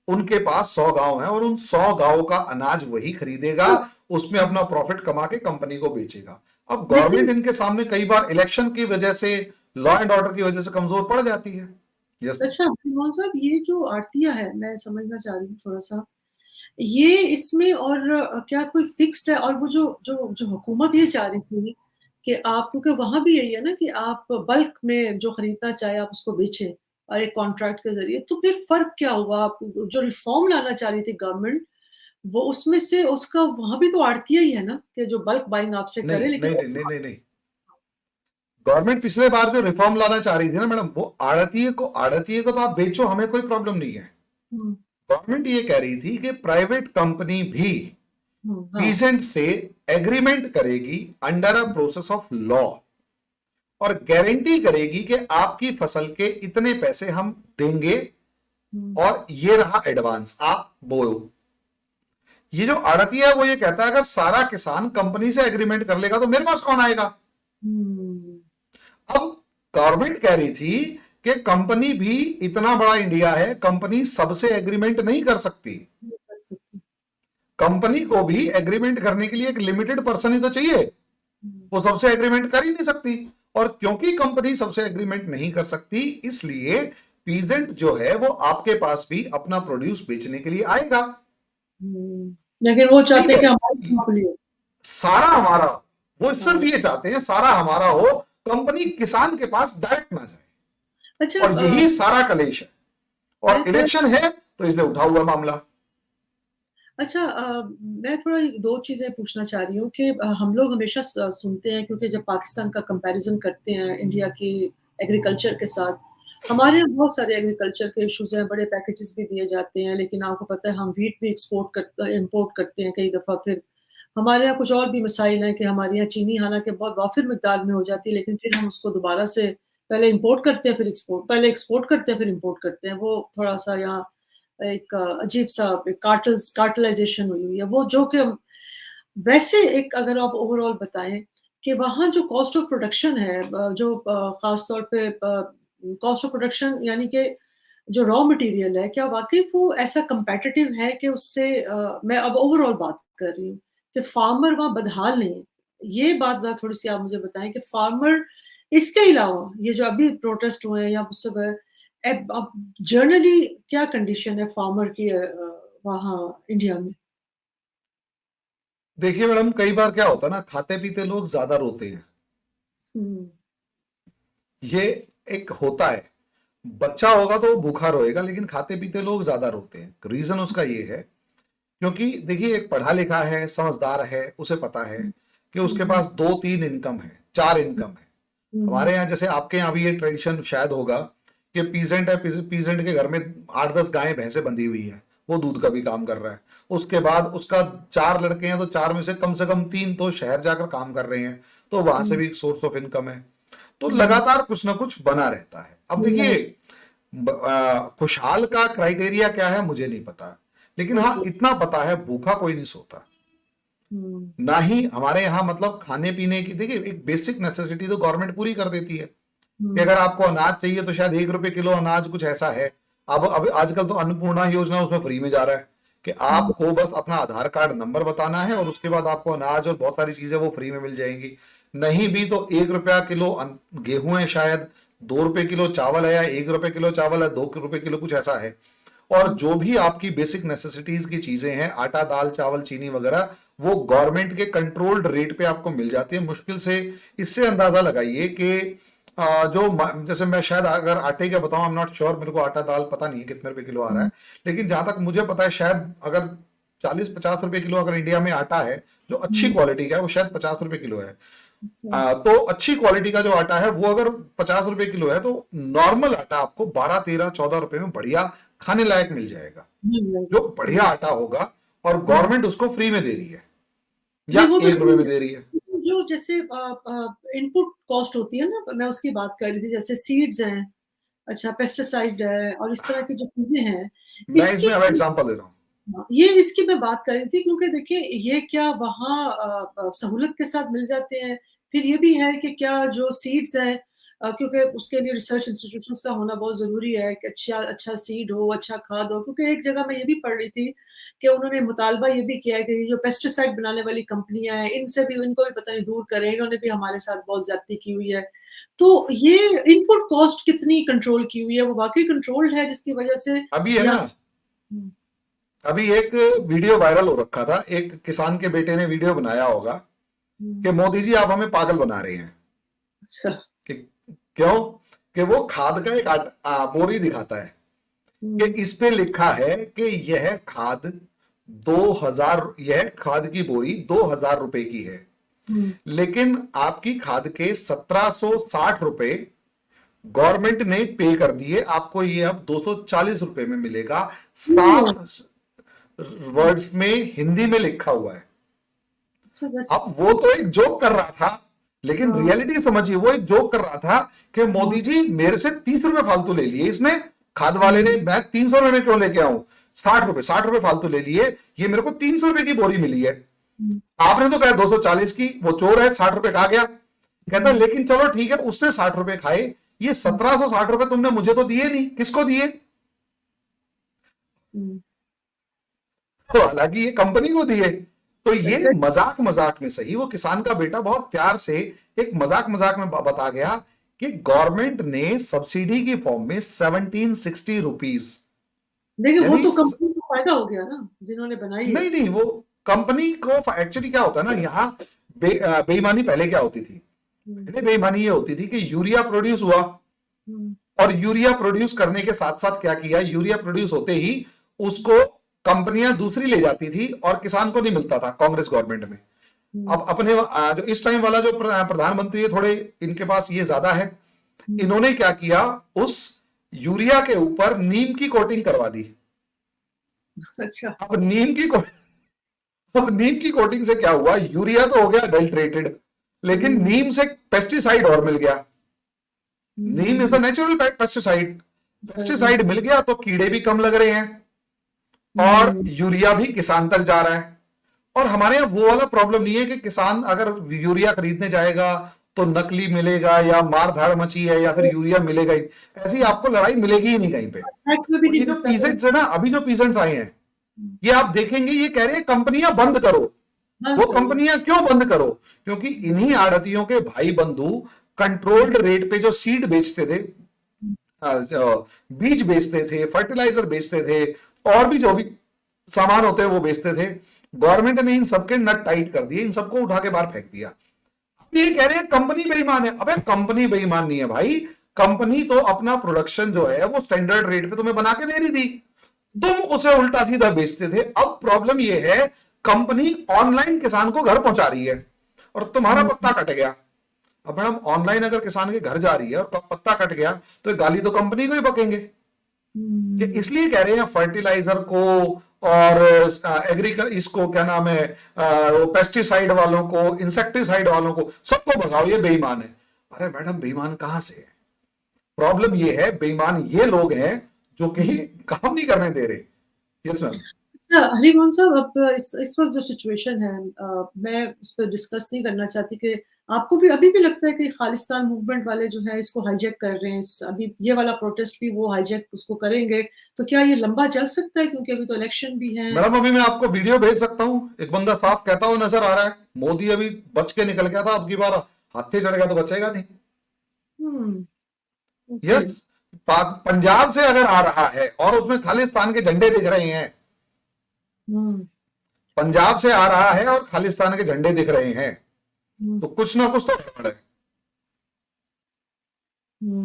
उनके पास 100 गांव हैं और उन 100 गांवों का अनाज वही खरीदेगा, उसमें अपना प्रॉफिट कमा के कंपनी को बेचेगा। अब गवर्नमेंट इनके सामने कई बार इलेक्शन की वजह से, लॉ एंड ऑर्डर की वजह से कमजोर पड़ जाती है। अच्छा मोहन साहब, ये जो आड़तिया है, मैं समझना चाह रही हूँ थोड़ा सा, ये इसमें और क्या कोई फिक्स्ड है? और वो जो जो जो हुकूमत ये चाह रही थी कि आप, क्योंकि वहां भी यही है ना कि आप बल्क में जो खरीदना चाहे आप उसको बेचें और एक कॉन्ट्रैक्ट के जरिए, तो फिर फर्क क्या हुआ? आप जो रिफॉर्म लाना चाह रही थी गवर्नमेंट, वो उसमें से उसका वहां भी तो आड़तिया ही है ना कि जो बल्क बाइंग आपसे करे। लेकिन नहीं, गवर्नमेंट पिछले बार जो रिफॉर्म लाना चाह रही थी ना मैडम, वो आड़तिये को तो आप बेचो, हमें कोई प्रॉब्लम नहीं है। गवर्नमेंट ये कह रही थी कि प्राइवेट कंपनी भी पीजेंट से एग्रीमेंट करेगी under a process of law और गारंटी करेगी कि आपकी फसल के इतने पैसे हम देंगे और ये रहा एडवांस, आप बोलो। ये जो आड़तिया है वो ये कहता है अगर सारा किसान कंपनी से एग्रीमेंट कर लेगा तो मेरे पास कौन आएगा? अब गवर्नमेंट कह रही थी कि कंपनी भी, इतना बड़ा इंडिया है, कंपनी सबसे एग्रीमेंट नहीं कर सकती। कंपनी को भी एग्रीमेंट करने के लिए एक लिमिटेड पर्सन ही तो चाहिए, वो सबसे एग्रीमेंट कर ही नहीं सकती। और क्योंकि कंपनी सबसे एग्रीमेंट नहीं कर सकती, इसलिए पीजेंट जो है वो आपके पास भी अपना प्रोड्यूस बेचने के लिए आएगा। लेकिन वो चाहते हैं कि हमारी सारा हमारा, वो सिर्फ ये चाहते हैं सारा हमारा हो, कंपनी किसान के पास डायरेक्ट ना जाए। अच्छा, और यही सारा कलेश है, और इलेक्शन है तो इसलिए उठा हुआ मामला। अच्छा, मैं थोड़ा 2 चीजें पूछना चाह रही हूँ कि हम लोग हमेशा सुनते हैं, क्योंकि जब पाकिस्तान का कंपैरिजन करते हैं इंडिया के एग्रीकल्चर के साथ, हमारे यहाँ बहुत सारे एग्रीकल्चर के इश्यूज हैं, बड़े पैकेजेस भी दिए जाते हैं, लेकिन आपको पता है हम व्हीट भी इंपोर्ट करते हैं कई दफ़ा। फिर हमारे यहाँ कुछ और भी मसाइल हैं कि हमारे यहाँ चीनी हालाँकि बहुत वाफ़िर मिक़दार में हो जाती है, लेकिन फिर हम उसको दोबारा से पहले इंपोर्ट करते हैं, फिर एक्सपोर्ट करते हैं, फिर इंपोर्ट करते हैं। वो थोड़ा-सा यहाँ एक अजीब-सा एक कार्टेलाइज़ेशन हुई हुई है। वो जो कि वैसे एक अगर आप ओवरऑल बताएँ कि वहाँ जो कॉस्ट ऑफ प्रोडक्शन है जो ख़ास तौर पे कॉस्ट ऑफ प्रोडक्शन यानी कि जो रॉ मटेरियल है, क्या वाक़ई वो ऐसा कॉम्पिटिटिव है कि उससे मैं अब ओवरऑल बात कर रही हूँ कि फार्मर वहाँ बदहाल नहीं है। ये बात ज़रा थोड़ी-सी आप मुझे बताएँ कि फार्मर इसके अलावा ये जो अभी प्रोटेस्ट हुए हैं या सब है, अब जनरली क्या कंडीशन है फार्मर की वहाँ इंडिया में? देखिए मैडम, कई बार क्या होता है ना, खाते पीते लोग ज्यादा रोते हैं। हुँ। ये एक होता है। बच्चा होगा तो वो भूखा रोएगा, लेकिन खाते पीते लोग ज्यादा रोते हैं। रीजन उसका ये है, क्योंकि देखिए एक पढ़ा लिखा है, समझदार है, उसे पता है हुँ, कि उसके हुँ, पास 2-3 इनकम है, 4 हुँ, इनकम है। हुँ, हमारे यहाँ जैसे आपके यहाँ भी ये ट्रेडिशन शायद होगा कि पीजेंट है, पीजेंट के घर में 8-10 गायें भैंसें बंधी हुई है, वो दूध का भी काम कर रहा है। उसके बाद उसका 4 लड़के हैं, तो 4 में से कम 3 तो शहर जाकर काम कर रहे हैं, तो वहां से हुँ, भी एक सोर्स ऑफ इनकम है। तो हुँ, लगातार कुछ ना कुछ बना रहता है। अब हुँ, देखिए, खुशहाल का क्राइटेरिया क्या है मुझे नहीं पता, लेकिन हाँ इतना पता है भूखा कोई नहीं सोता। हुँ, ना ही हमारे यहाँ मतलब खाने पीने की, देखिए एक बेसिक नेसेसिटी तो गवर्नमेंट पूरी कर देती है कि हुँ, अगर आपको अनाज चाहिए तो शायद 1 रुपए किलो अनाज कुछ ऐसा है। अब आजकल तो अन्नपूर्णा योजना उसमें फ्री में जा रहा है कि हुँ, आपको बस अपना आधार कार्ड नंबर बताना है और उसके बाद आपको अनाज और बहुत सारी चीजें वो फ्री में मिल जाएंगी। नहीं भी तो 1 रुपया किलो गेहूं है, शायद 2 रुपए किलो चावल है, या 1 रुपए किलो चावल है, 2 रुपए किलो कुछ ऐसा है। और हुँ, जो भी आपकी बेसिक नेसेसिटीज की चीजें हैं, आटा दाल चावल चीनी वगैरह, वो गवर्नमेंट के कंट्रोल्ड रेट पे आपको मिल जाती है। मुश्किल से इससे अंदाजा लगाइए कि जैसे मैं शायद अगर आटे का बताऊं, आई एम नॉट श्योर, मेरे को आटा दाल पता नहीं है कितने रुपए किलो आ रहा है, हुँ, लेकिन जहां तक मुझे पता है शायद अगर 40-50 रुपए किलो अगर इंडिया में आटा है जो अच्छी हुँ, क्वालिटी का है, वो शायद 50 रुपए किलो है। अच्छा, तो अच्छी क्वालिटी का जो आटा है वो अगर 50 रुपए किलो है, तो नॉर्मल आटा आपको 12-13-14 रुपए में बढ़िया खाने लायक मिल जाएगा, मिल जाएगा, जो बढ़िया आटा होगा, और हुँ। गवर्नमेंट उसको फ्री में दे रही है नहीं, या वो तो 1 रुपए सही में है। दे रही है। लेकिन जो जैसे इनपुट कॉस्ट होती है ना, मैं उसकी बात कर रही थी, जैसे सीड्स हैं, अच्छा पेस्टिसाइड है और इस तरह की जो चीज़ें हैं, मैं इसकी इसमें अब एग्जांपल दे रहा हूँ। हाँ, ये इसकी मैं बात कर रही थी क्योंकि देखिए ये क्या वहाँ सहूलत के साथ मिल जाते हैं? फिर ये भी है कि क्या जो सीड्स हैं क्योंकि उसके लिए रिसर्च इंस्टीट्यूशंस का होना बहुत ज़रूरी है कि अच्छा अच्छा सीड हो, अच्छा खाद हो। क्योंकि एक जगह मैं ये भी पढ़ रही थी कि उन्होंने मुतालबा ये भी किया है कि ये जो पेस्टिसाइड बनाने वाली कंपनियाँ हैं, इनको भी पता नहीं दूर करें, इन्होंने भी हमारे साथ बहुत ज़्यादती की हुई है। तो ये इनपुट कॉस्ट कितनी कंट्रोल की हुई है? वो वाक़ई कंट्रोल्ड है जिसकी वजह से अभी है या ना, हुँ, अभी एक वीडियो वायरल हो रखा था, एक किसान के बेटे ने वीडियो बनाया होगा हुँ, कि मोदी जी आप हमें पागल बना रहे हैं। अच्छा। कि क्यों? कि वो खाद का एक बोरी दिखाता है कि हुँ, इस पे लिखा है कि यह खाद की बोरी 2,000 रुपए की है, हुँ, लेकिन आपकी खाद के 1,760 रुपए गवर्नमेंट ने पे कर दिए, आपको ये अब 240 रुपए में मिलेगा। ओह! साफ वर्ड्स में हिंदी में लिखा हुआ है। अच्छा बस अब वो तो एक जोक कर रहा था, लेकिन हाँ, रियलिटी समझिए, वो एक जोक कर रहा था कि हाँ, मोदी जी मेरे से 30 रुपए फालतू ले लिए इसने, खाद वाले ने, हुँ, मैं 300 रुपए में क्यों लेके आऊं, 60 रुपए फालतू ले लिए, ये मेरे को 300 रुपए की बोरी मिली है। हुँ, आपने तो कहा 240 की, वो चोर है, 60 रुपए खा गया। कहता हुँ, लेकिन चलो ठीक है, उसने 60 रुपए खाए, ये हुँ, 1,760 रुपए तुमने मुझे तो दिए नहीं, किसको दिए? हुँ, तो हालांकि ये कंपनी को दिए। तो ये एग्ज़ैक्ट मजाक मजाक में सही, वो किसान का बेटा बहुत प्यार से एक मजाक मजाक में बता गया कि गवर्नमेंट ने सब्सिडी की फॉर्म में 1760 रुपीज, देखिए वो यानी तो कंपनी को फ़ायदा हो गया ना, जिन्होंने बनाई है। नहीं नहीं, वो कंपनी को एक्चुअली क्या होता है ना, यहाँ बेईमानी पहले क्या होती थी, हुँ, पहले बेईमानी ये होती थी कि यूरिया प्रोड्यूस हुआ, हुँ, और यूरिया प्रोड्यूस करने के साथ साथ क्या किया, यूरिया प्रोड्यूस होते ही उसको कंपनियां दूसरी ले जाती थी और किसान को नहीं मिलता था कांग्रेस गवर्नमेंट में। हुँ, अब अपने जो इस टाइम वाला जो प्रधानमंत्री है, थोड़े इनके पास ये ज्यादा है, हुँ, इन्होंने क्या किया, उस यूरिया के ऊपर नीम की कोटिंग करवा दी। अच्छा। अब नीम की कोटिंग से क्या हुआ, यूरिया तो हो गया अडल्ट्रेटेड, लेकिन नीम से पेस्टिसाइड और मिल गया। Neem is a natural pesticide, pesticide मिल गया तो कीड़े भी कम लग रहे हैं और यूरिया भी किसान तक जा रहा है। और हमारे यहाँ वो वाला प्रॉब्लम नहीं है कि किसान अगर यूरिया खरीदने जाएगा तो नकली मिलेगा या मार धाड़ मची है या फिर यूरिया मिलेगा ही, ऐसी आपको लड़ाई मिलेगी ही नहीं कहीं पे। में भी और ये नहीं जो मिलता पीसेंट्स है ना, अभी जो पीसेंट्स आए हैं, ये आप देखेंगे ये कह रहे हैं कंपनियां बंद करो। वो कंपनियां क्यों बंद करो? क्योंकि इन्हीं आड़तियों के भाई बंधु कंट्रोल्ड रेट पे जो सीड बेचते थे, बीज बेचते थे, फर्टिलाइजर बेचते थे, और भी जो भी सामान होते हैं वो बेचते थे। गवर्नमेंट ने इन सबके नट टाइट कर दिए, इन सबको उठा के बाहर फेंक दिया। ये कह रहे हैं कंपनी बेईमान है। अबे कंपनी बेईमान नहीं है भाई, कंपनी तो अपना प्रोडक्शन जो है वो स्टैंडर्ड रेट पे तुम्हें बना के दे रही थी, तुम उसे उल्टा सीधा बेचते थे। अब प्रॉब्लम ये है कंपनी ऑनलाइन किसान को घर पहुंचा रही है और तुम्हारा पत्ता कट गया। अब मैडम ऑनलाइन अगर किसान के घर जा रही है और पत्ता कट गया तो गाली तो कंपनी को ही बकेंगे। कि इसलिए कह रहे हैं फर्टिलाइजर को और इसको क्या नाम है, पेस्टिसाइड वालों को, इंसेक्टिसाइड वालों को, सबको भगाओ, ये बेईमान है। अरे मैडम बेईमान कहां से है? प्रॉब्लम ये है बेईमान ये लोग हैं जो कहीं काम नहीं करने दे रहे। Yes ma'am. हरिमोहन साहब, अब इस वक्त जो सिचुएशन है, मैं उस पर डिस्कस नहीं करना चाहती कि आपको भी अभी भी लगता है कि खालिस्तान मूवमेंट वाले जो है इसको हाईजैक कर रहे हैं, अभी ये वाला प्रोटेस्ट भी वो हाईजैक उसको करेंगे, तो क्या ये लंबा चल सकता है? क्योंकि अभी तो इलेक्शन भी है। मैडम अभी मैं आपको वीडियो भेज सकता हूं, एक बंदा साफ कहता हुआ नजर आ रहा है, मोदी अभी बच के निकल गया था, अब की बार हाथी चढ़ गया तो बचेगा नहीं। यस, पंजाब से अगर आ रहा है और उसमें खालिस्तान के झंडे दिख रहे हैं, पंजाब से आ रहा है और खालिस्तान के झंडे दिख रहे हैं, तो कुछ ना कुछ तो गड़बड़ है।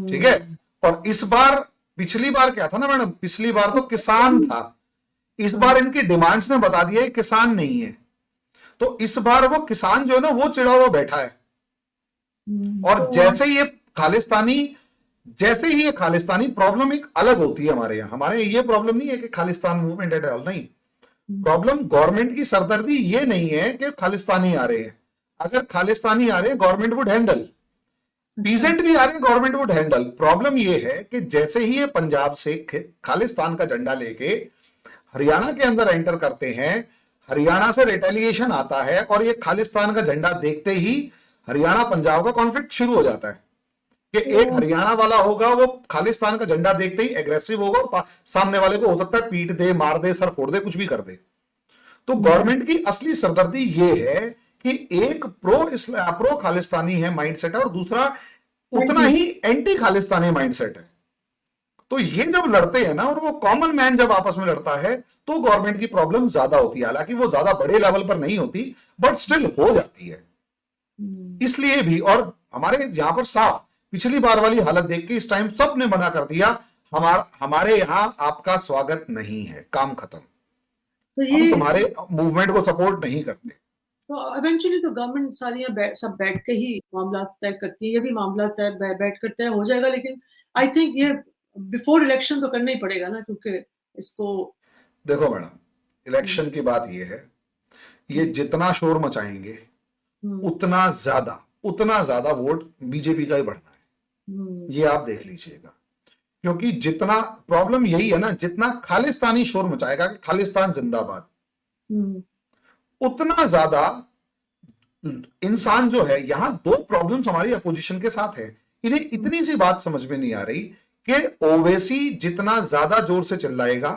ठीक है। और इस बार, पिछली बार क्या था ना मैडम, पिछली बार तो किसान था, इस बार इनकी डिमांड्स ने बता दिया है किसान नहीं है, तो इस बार वो किसान जो है ना वो चिड़ा हुआ बैठा है। और जैसे ये खालिस्तानी प्रॉब्लम एक अलग होती है हमारे यहाँ। हमारे ये प्रॉब्लम नहीं है कि खालिस्तान मूवमेंट एट ऑल, नहीं, प्रॉब्लम गवर्नमेंट की सरदर्दी ये नहीं है कि खालिस्तानी आ रहे हैं। अगर खालिस्तानी आ रहे हैं गवर्नमेंट वुड हैंडल, पीसेंट भी आ रहे हैं गवर्नमेंट वुड हैंडल। प्रॉब्लम ये है कि जैसे ही ये पंजाब से खालिस्तान का झंडा लेके हरियाणा के अंदर एंटर करते हैं, हरियाणा से रिटेलिएशन आता है और ये खालिस्तान का झंडा देखते ही हरियाणा पंजाब का कॉन्फ्लिक्ट शुरू हो जाता है कि एक हरियाणा वाला होगा वो खालिस्तान का झंडा देखते ही एग्रेसिव होगा और सामने वाले को हो सकता है पीट दे, मार दे, सर फोड़ दे, कुछ भी कर दे। तो गवर्नमेंट की असली सरदर्दी ये है कि एक प्रो खालिस्तानी है माइंडसेट है और दूसरा उतना ही एंटी खालिस्तानी माइंडसेट है। तो ये जब लड़ते हैं ना, और वो कॉमन मैन जब आपस में लड़ता है, तो गवर्नमेंट की प्रॉब्लम ज्यादा होती है। हालांकि वो ज्यादा बड़े लेवल पर नहीं होती, बट स्टिल हो जाती है। इसलिए भी, और हमारे यहां पर साफ पिछली बार वाली हालत देख के इस टाइम सबने मना कर दिया, हमारे यहां आपका स्वागत नहीं है, काम खत्म, तो ये हम तुम्हारे मूवमेंट को सपोर्ट नहीं करते। तो इवेंचुअली तो गवर्नमेंट सारी सब बैठ के ही मामला तय करती है, ये भी मामला तय बैठ कर तय हो जाएगा। लेकिन आई थिंक ये बिफोर इलेक्शन तो करना ही पड़ेगा ना, क्योंकि इसको देखो मैडम, इलेक्शन की बात ये है, ये जितना शोर मचाएंगे उतना ज्यादा वोट बीजेपी का ही बढ़ता है। ये आप देख लीजिएगा, क्योंकि जितना प्रॉब्लम यही है ना, जितना खालिस्तानी शोर मचाएगा कि खालिस्तान जिंदाबाद, उतना ज्यादा इंसान जो है, यहां दो प्रॉब्लम्स हमारी अपोजिशन के साथ है। इन्हें इतनी सी बात समझ में नहीं आ रही कि ओवैसी जितना ज्यादा जोर से चिल्लाएगा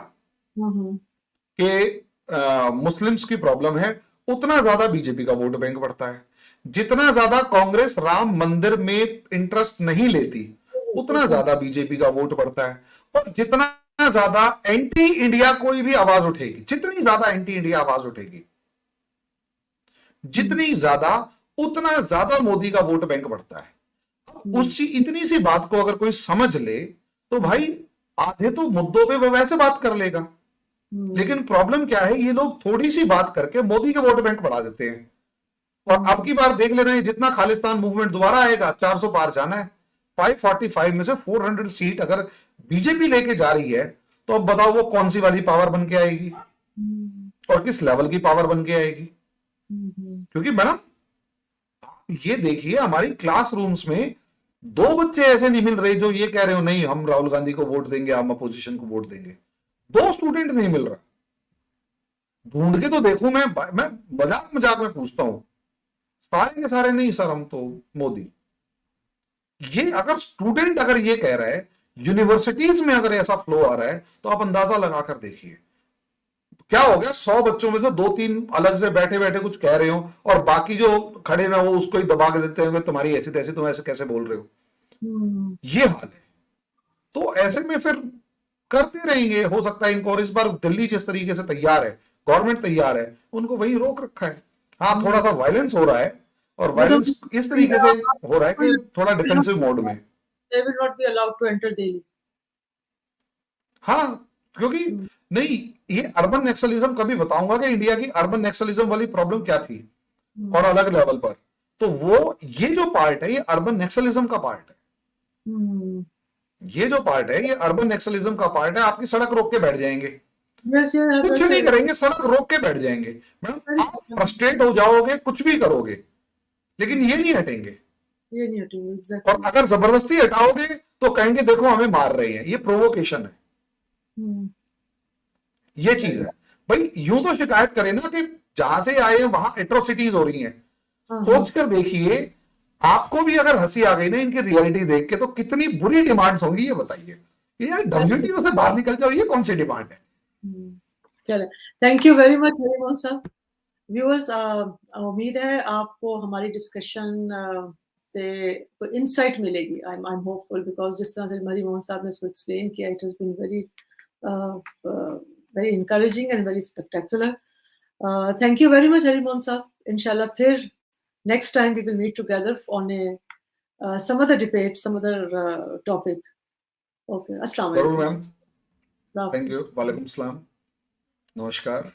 कि मुस्लिम्स की प्रॉब्लम है, उतना ज्यादा बीजेपी का वोट बैंक बढ़ता है। जितना ज्यादा कांग्रेस राम मंदिर में इंटरेस्ट नहीं लेती, उतना ज्यादा बीजेपी का वोट बढ़ता है। और जितना ज्यादा एंटी इंडिया कोई भी आवाज उठेगी, जितनी ज्यादा एंटी इंडिया आवाज उठेगी, जितनी ज्यादा, उतना ज्यादा मोदी का वोट बैंक बढ़ता है। उसी इतनी सी बात को अगर कोई समझ ले तो भाई आधे तो मुद्दों पे वो वैसे बात कर लेगा। लेकिन प्रॉब्लम क्या है, ये लोग थोड़ी सी बात करके मोदी के वोट बैंक बढ़ा देते हैं। और अब की बार देख लेना है, जितना खालिस्तान मूवमेंट दोबारा आएगा 400 पार जाना है। 545 में से 400 सीट अगर बीजेपी लेके जा रही है, तो अब बताओ वो कौन सी वाली पावर बन के आएगी और किस लेवल की पावर बन के आएगी। क्योंकि मैडम ये देखिए, हमारी क्लासरूम्स में 2 बच्चे ऐसे नहीं मिल रहे जो ये कह रहे हो नहीं हम राहुल गांधी को वोट देंगे, हम अपोजिशन को वोट देंगे। 2 स्टूडेंट नहीं मिल रहा। ढूंढ के तो देखूं, मैं मजाक मजाक में पूछता हूं, सारे के सारे नहीं सर हम तो मोदी। ये अगर स्टूडेंट अगर ये कह रहा है, यूनिवर्सिटीज में अगर ऐसा फ्लो आ रहा है, तो आप अंदाजा लगाकर देखिए क्या हो गया। 100 बच्चों में से 2-3 अलग से बैठे बैठे कुछ कह रहे हो और बाकी जो खड़े हैं वो उसको ही दबा के देते होंगे, तुम्हारी ऐसी तैसी, तुम ऐसे कैसे बोल रहे हो। ये हाल है। तो ऐसे में फिर करते रहेंगे। हो सकता है इनको, और इस बार दिल्ली जिस तरीके से तैयार है, गवर्नमेंट तैयार है, उनको वही रोक रखा है। हाँ, थोड़ा सा वायलेंस हो रहा है, और वायलेंस इस तरीके से हो रहा है कि थोड़ा डिफेंसिव मोड में। They will not be allowed to enter Delhi. हाँ, क्योंकि नहीं, ये अर्बन नक्सलिज्म कभी बताऊंगा कि इंडिया की अर्बन नक्सलिज्म वाली प्रॉब्लम क्या थी और अलग लेवल पर। तो वो ये जो पार्ट है, ये अर्बन नक्सलिज्म का पार्ट है। ये जो पार्ट है, ये अर्बन नक्सलिज्म का पार्ट है। आपकी सड़क रोक के बैठ जाएंगे, कुछ नहीं करेंगे, सड़क रोक के बैठ जाएंगे। मैडम आप फ्रस्ट्रेट हो जाओगे, कुछ भी करोगे, लेकिन ये नहीं हटेंगे। ये नहीं हटेंगे, exactly. और अगर जबरदस्ती हटाओगे तो कहेंगे देखो हमें मार रहे हैं। ये प्रोवोकेशन है। ये चीज है भाई। यूं तो शिकायत करें ना कि जहां से आए हैं वहां एट्रोसिटीज हो रही हैं। सोच कर देखिए, आपको भी अगर हंसी आ गई ना इनकी रियलिटी देख के, तो कितनी बुरी डिमांड्स होंगी ये बताइए। यार WTO से बाहर निकल जाओ, ये कौन सी डिमांड है। चलो, thank you very much Harimohan साहब। व्यूअर्स, उम्मीद है आपको हमारी डिस्कशन से कोई इंसाइट मिलेगी। आई एम होपफुल, बिकॉज जिस तरह से हरिमोहन साहब ने इसको एक्सप्लेन किया, it has been very encouraging and very spectacular. Thank you very much Harimohan sahab. इंशाल्लाह फिर next time we will meet together on a some other debate, some other topic. Okay, अस्सलाम वालेकुम। जरूर मैम, थैंक यू। वालेकुम सलाम, नमस्कार।